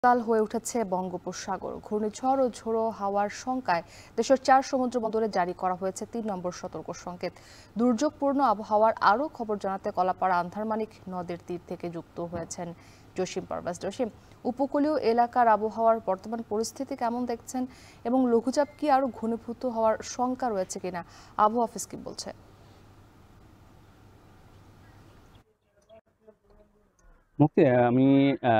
উত্তাল হয়ে উঠেছে বঙ্গোপসাগর। ঘূর্ণিঝড় ও ঝোড়ো হাওয়ার শঙ্কায় দেশের 4 সমুদ্র বন্দরে জারি করা হয়েছে 3 নম্বর সতর্ক সংকেত। দুর্যোগপূর্ণ আবহাওয়ার আরও খবর জানাতে কলাপাড়া আন্ধারমানিক নদের তীর থেকে যুক্ত হয়েছেন জসিম পারভেজ। জসিম, উপকূলীয় এলাকার আবহাওয়ার বর্তমান পরিস্থিতি কেমন দেখছেন এবং লঘুচাপ কি আরও ঘনীভূত হওয়ার শঙ্কা রয়েছে কিনা আবহাওয়া অফিস কি বলছে? মুক্তি আমি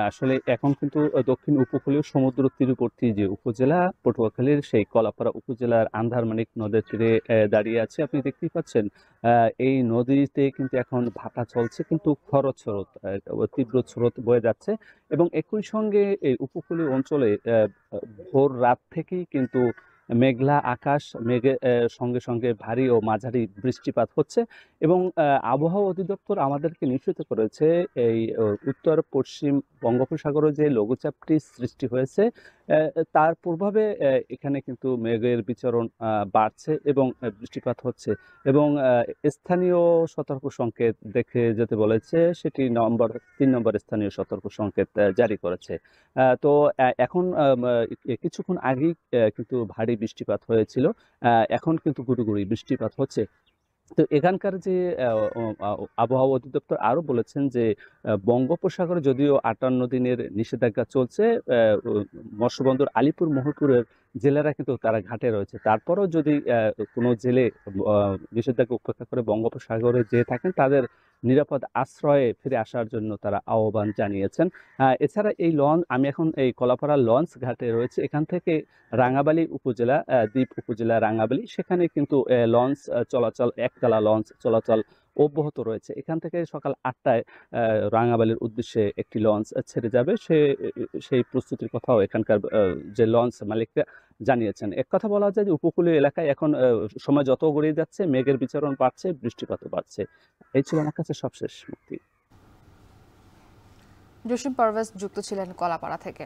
আসলে এখন কিন্তু দক্ষিণ উপকূলীয় সমুদ্র তীরবর্তী যে উপজেলা পটুয়াখালীর সেই কলাপাড়া উপজেলার আন্ধারমানিক নদের তীরে দাঁড়িয়ে আছে। আপনি দেখতেই পাচ্ছেন এই নদীতে কিন্তু এখন ভাটা চলছে, কিন্তু খরস্রোত তীব্র স্রোত বয়ে যাচ্ছে এবং একই সঙ্গে এই উপকূলীয় অঞ্চলে ভোর রাত থেকেই কিন্তু মেঘলা আকাশ, মেঘের সঙ্গে সঙ্গে ভারী ও মাঝারি বৃষ্টিপাত হচ্ছে এবং আবহাওয়া অধিদপ্তর আমাদেরকে নিশ্চিত করেছে এই উত্তর পশ্চিম বঙ্গোপসাগরে যে লঘুচাপটি সৃষ্টি হয়েছে তার প্রভাবে এখানে কিন্তু মেঘের বিচরণ বাড়ছে এবং বৃষ্টিপাত হচ্ছে এবং স্থানীয় সতর্ক সংকেত দেখে যেতে বলেছে, সেটি 3 নম্বর স্থানীয় সতর্ক সংকেত জারি করেছে। তো এখন কিছুক্ষণ আগেই কিন্তু ভারী বৃষ্টিপাত হয়েছিল, এখন কিন্তু গুঁড়ি বৃষ্টিপাত হচ্ছে। তো এখানকার যে আবহাওয়া অধিদপ্তর আরো বলেছেন যে বঙ্গোপসাগরে যদিও 58 দিনের নিষেধাজ্ঞা চলছে, মৎস্যবন্দর আলিপুর মহকুরের জেলেরা কিন্তু তারা ঘাটে রয়েছে, তারপরেও যদি কোনো জেলে নিষেধাজ্ঞা উপেক্ষা করে বঙ্গোপসাগরে যেয়ে থাকেন, তাদের নিরাপদ আশ্রয়ে ফিরে আসার জন্য তারা আহ্বান জানিয়েছেন। এছাড়া এই লঞ্চ, আমি এখন এই কলাপাড়া লঞ্চ ঘাটে রয়েছে, এখান থেকে রাঙাবালী উপজেলা, দ্বীপ উপজেলা রাঙাবালী, সেখানে কিন্তু লঞ্চ চলাচল, একতলা লঞ্চ চলাচল অব্যাহত রয়েছে। এখান থেকে সকাল 8টায় রাঙাবালীর উদ্দেশ্যে একটি লঞ্চ ছেড়ে যাবে, সেই প্রস্তুতির কথাও এখানকার যে লঞ্চ মালিকরা জানিয়েছেন। এক কথা বলা যায় যে উপকূলীয় এলাকায় এখন সময় যত গড়িয়ে যাচ্ছে মেঘের বিচরণ বাড়ছে, বৃষ্টিপাতও বাড়ছে। এই ছিল আমার কাছে সবশেষ মুক্তি। জসিম পারভেজ যুক্ত ছিলেন কলাপাড়া থেকে।